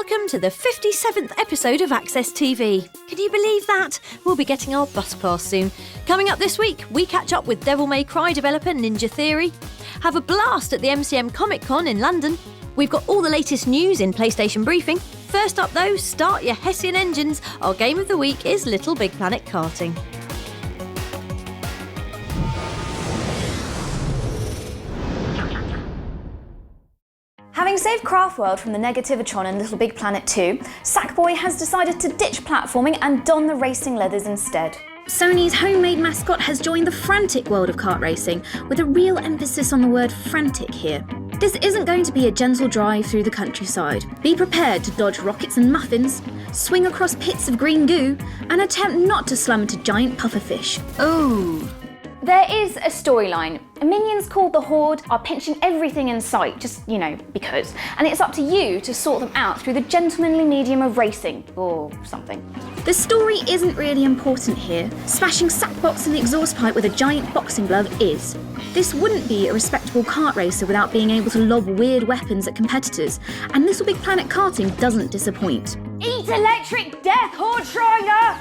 welcome to the 57th episode of Access TV. Can you believe that? We'll be getting our bus pass soon. Coming up this week, we catch up with Devil May Cry developer Ninja Theory, have a blast at the MCM Comic Con in London. We've got all the latest news in PlayStation Briefing. First up though, start your Hessian engines. Our game of the week is Little Big Planet Karting. Having saved Craftworld from the Negativitron in Little Big Planet 2, Sackboy has decided to ditch platforming and don the racing leathers instead. Sony's homemade mascot has joined the frantic world of kart racing, with a real emphasis on the word frantic here. This isn't going to be a gentle drive through the countryside. Be prepared to dodge rockets and muffins, swing across pits of green goo, and attempt not to slam into giant pufferfish. Ooh. There is a storyline. Minions called the Horde are pinching everything in sight, just, because. And it's up to you to sort them out through the gentlemanly medium of racing, or something. The story isn't really important here. Smashing sackbox in the exhaust pipe with a giant boxing glove is. This wouldn't be a respectable kart racer without being able to lob weird weapons at competitors, and Little Big Planet Karting doesn't disappoint. Eat electric death, Horde Shriner!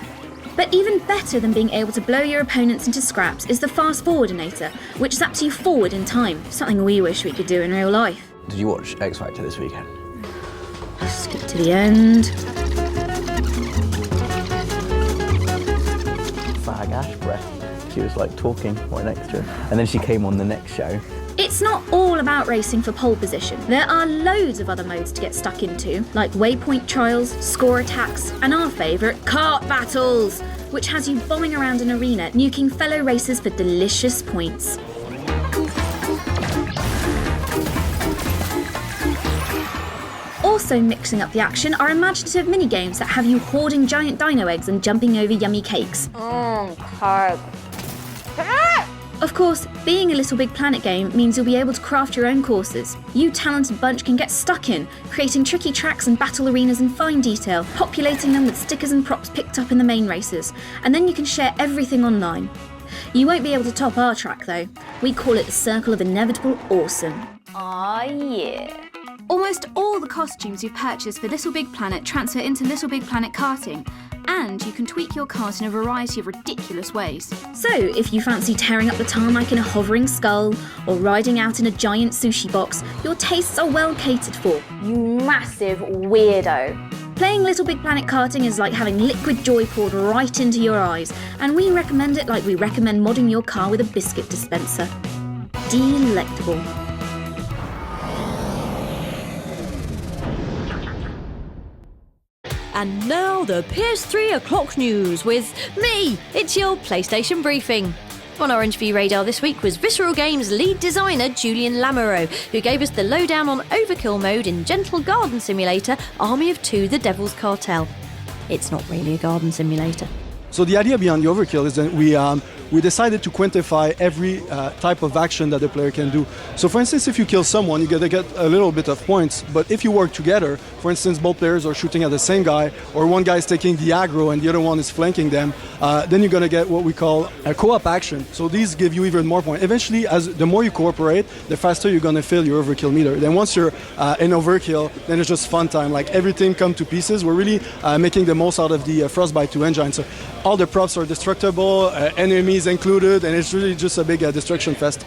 But even better than being able to blow your opponents into scraps is the Fast Forwardinator, which zaps you forward in time, something we wish we could do in real life. Did you watch X Factor this weekend? Skip to the end. Fag Ash breath. She was talking right next to her. And then she came on the next show. It's not all about racing for pole position. There are loads of other modes to get stuck into, like waypoint trials, score attacks, and our favourite, kart battles, which has you bombing around an arena, nuking fellow racers for delicious points. Also mixing up the action are imaginative minigames that have you hoarding giant dino eggs and jumping over yummy cakes. Carb. Of course, being a Little Big Planet game means you'll be able to craft your own courses. You talented bunch can get stuck in, creating tricky tracks and battle arenas in fine detail, populating them with stickers and props picked up in the main races, and then you can share everything online. You won't be able to top our track though. We call it the Circle of Inevitable Awesome. Aw, yeah. Almost all the costumes you've purchased for Little Big Planet transfer into Little Big Planet Karting, and you can tweak your kart in a variety of ridiculous ways. So, if you fancy tearing up the tarmac in a hovering skull, or riding out in a giant sushi box, your tastes are well catered for. You massive weirdo. Playing Little Big Planet Karting is like having liquid joy poured right into your eyes, and we recommend it like we recommend modding your car with a biscuit dispenser. Delectable. And now the PS3 o'clock news with me. It's your PlayStation Briefing. On our interview radar this week was Visceral Games lead designer Julian Lamoureux, who gave us the lowdown on Overkill mode in Gentle Garden Simulator Army of Two: The Devil's Cartel. It's not really a garden simulator. So the idea behind the Overkill is that we decided to quantify every type of action that the player can do. So for instance, if you kill someone, you're gonna get a little bit of points, but if you work together, for instance, both players are shooting at the same guy, or one guy is taking the aggro and the other one is flanking them, then you're gonna get what we call a co-op action. So these give you even more points. Eventually, the more you cooperate, the faster you're gonna fill your Overkill meter. Then once you're in Overkill, then it's just fun time. Like everything come to pieces. We're really making the most out of the Frostbite 2 engine. So all the props are destructible, enemies included, and it's really just a big destruction fest.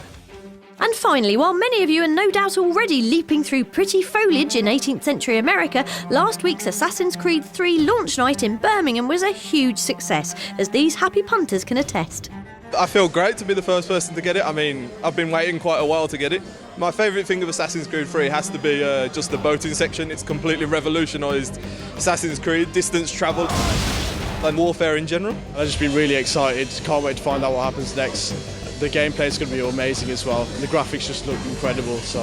And finally, while many of you are no doubt already leaping through pretty foliage in 18th century America, last week's Assassin's Creed 3 launch night in Birmingham was a huge success, as these happy punters can attest. I feel great to be the first person to get it. I mean, I've been waiting quite a while to get it. My favourite thing of Assassin's Creed 3 has to be just the boating section. It's completely revolutionised Assassin's Creed, distance travel and warfare in general. I've just been really excited. Can't wait to find out what happens next. The gameplay is going to be amazing as well. The graphics just look incredible, so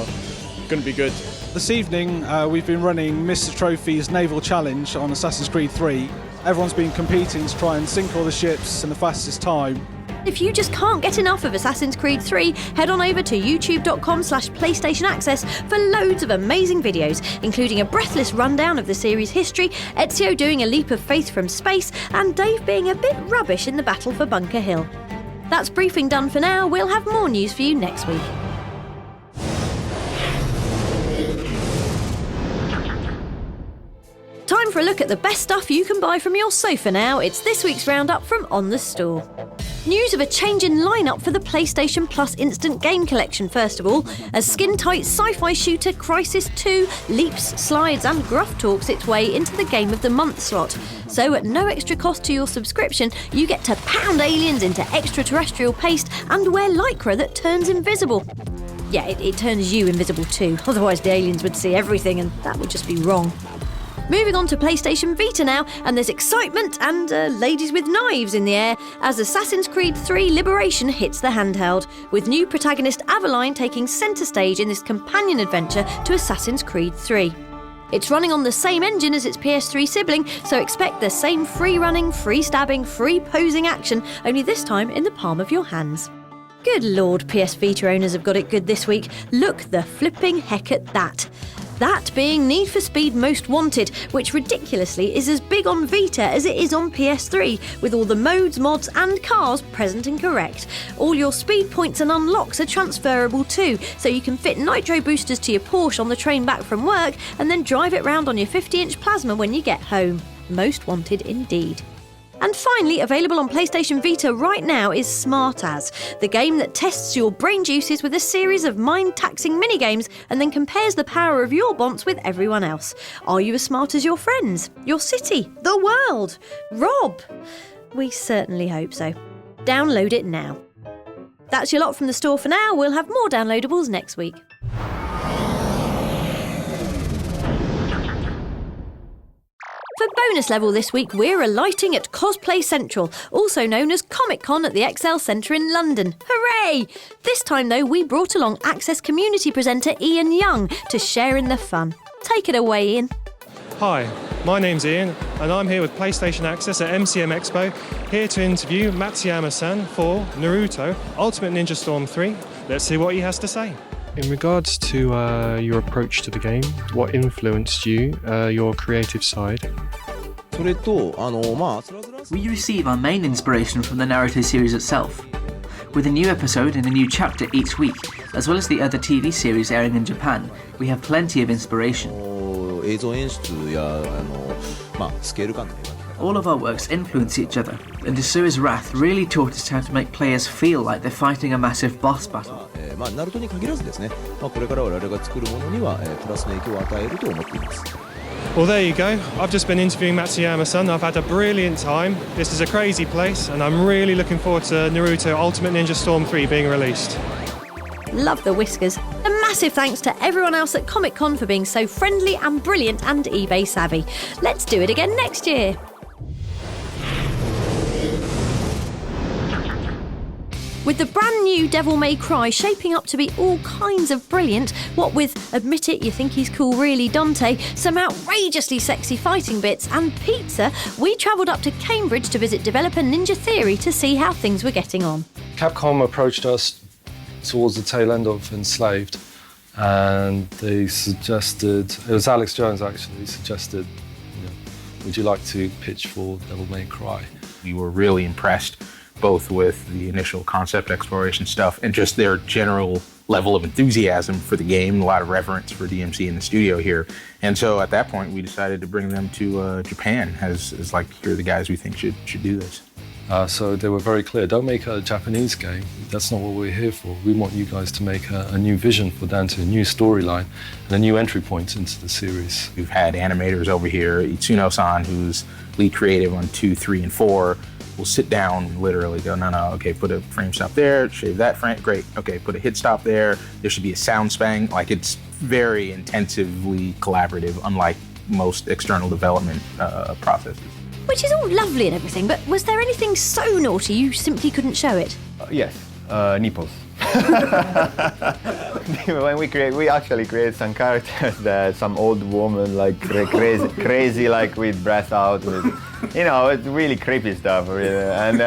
going to be good. This evening we've been running Mr. Trophy's Naval Challenge on Assassin's Creed 3. Everyone's been competing to try and sink all the ships in the fastest time. If you just can't get enough of Assassin's Creed 3, head on over to youtube.com/PlayStation Access for loads of amazing videos, including a breathless rundown of the series' history, Ezio doing a leap of faith from space, and Dave being a bit rubbish in the battle for Bunker Hill. That's briefing done for now. We'll have more news for you next week. for a look at the best stuff you can buy from your sofa now. It's this week's roundup from On The Store. News of a change in lineup for the PlayStation Plus Instant Game Collection, first of all, as skin-tight sci-fi shooter Crysis 2 leaps, slides and gruff talks its way into the Game of the Month slot. So at no extra cost to your subscription, you get to pound aliens into extraterrestrial paste and wear lycra that turns invisible. Yeah, it turns you invisible too, otherwise the aliens would see everything and that would just be wrong. Moving on to PlayStation Vita now, and there's excitement and ladies with knives in the air as Assassin's Creed 3 Liberation hits the handheld, with new protagonist Aveline taking centre stage in this companion adventure to Assassin's Creed 3. It's running on the same engine as its PS3 sibling, so expect the same free-running, free-stabbing, free-posing action, only this time in the palm of your hands. Good lord, PS Vita owners have got it good this week. Look the flipping heck at that. That being Need for Speed Most Wanted, which ridiculously is as big on Vita as it is on PS3, with all the modes, mods and cars present and correct. All your speed points and unlocks are transferable too, so you can fit nitro boosters to your Porsche on the train back from work and then drive it round on your 50-inch plasma when you get home. Most Wanted indeed. And finally, available on PlayStation Vita right now is Smart As, the game that tests your brain juices with a series of mind-taxing minigames and then compares the power of your bonds with everyone else. Are you as smart as your friends, your city, the world? Rob? We certainly hope so. Download it now. That's your lot from the store for now. We'll have more downloadables next week. For bonus level this week, we're alighting at Cosplay Central, also known as Comic Con at the XL Centre in London. Hooray! This time, though, we brought along Access community presenter Ian Young to share in the fun. Take it away, Ian. Hi, my name's Ian, and I'm here with PlayStation Access at MCM Expo, here to interview Matsuyama-san for Naruto Ultimate Ninja Storm 3. Let's see what he has to say. In regards to your approach to the game, what influenced you, your creative side? We receive our main inspiration from the Naruto series itself, with a new episode and a new chapter each week, as well as the other TV series airing in Japan. We have plenty of inspiration. All of our works influence each other, and Asua's Wrath really taught us how to make players feel like they're fighting a massive boss battle. Well, there you go. I've just been interviewing Matsuyama-san. I've had a brilliant time. This is a crazy place, and I'm really looking forward to Naruto Ultimate Ninja Storm 3 being released. Love the whiskers. A massive thanks to everyone else at Comic Con for being so friendly and brilliant and eBay savvy. Let's do it again next year. With the brand new Devil May Cry shaping up to be all kinds of brilliant, what with Admit It, You Think He's Cool Really Dante, some outrageously sexy fighting bits and pizza, we travelled up to Cambridge to visit developer Ninja Theory to see how things were getting on. Capcom approached us towards the tail end of Enslaved, and they suggested, it was Alex Jones actually, he suggested, would you like to pitch for Devil May Cry? We were really impressed both with the initial concept exploration stuff and just their general level of enthusiasm for the game, a lot of reverence for DMC in the studio here. And so at that point, we decided to bring them to Japan as like, here are the guys we think should do this. So they were very clear, don't make a Japanese game, that's not what we're here for. We want you guys to make a new vision for Dante, a new storyline, and a new entry point into the series. We've had animators over here, Itsuno-san, who's lead creative on 2, 3, and 4, will sit down and literally go, no, okay, put a frame stop there, shave that frame, great, okay, put a hit stop there, there should be a sound spang. Like, it's very intensively collaborative, unlike most external development processes. Which is all lovely and everything, but was there anything so naughty you simply couldn't show it? Yes, nipples. When we actually create some characters that some old woman like crazy like with breath out, with, it's really creepy stuff, really. And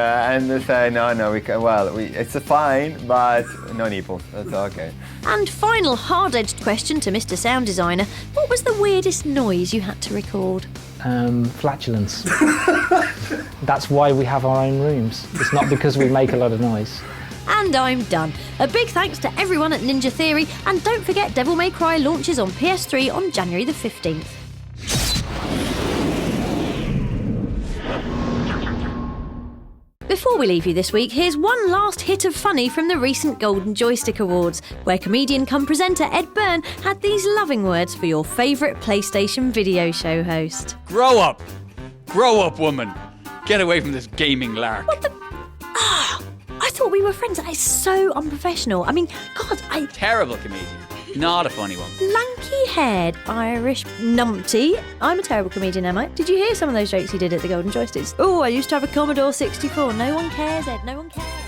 they say no, we can. Well, it's fine, but no nipples. That's okay. And final hard-edged question to Mr. Sound Designer: what was the weirdest noise you had to record? Flatulence. That's why we have our own rooms. It's not because we make a lot of noise. And I'm done. A big thanks to everyone at Ninja Theory, and don't forget Devil May Cry launches on PS3 on January the 15th. Before we leave you this week, here's one last hit of funny from the recent Golden Joystick Awards, where comedian cum presenter Ed Byrne had these loving words for your favourite PlayStation video show host. Grow up! Grow up, woman! Get away from this gaming lark. What the... I thought we were friends. That is so unprofessional. I mean, God, Terrible comedian. Not a funny one. Lanky-haired Irish numpty. I'm a terrible comedian, am I? Did you hear some of those jokes he did at the Golden Joysticks? Oh, I used to have a Commodore 64. No one cares, Ed. No one cares.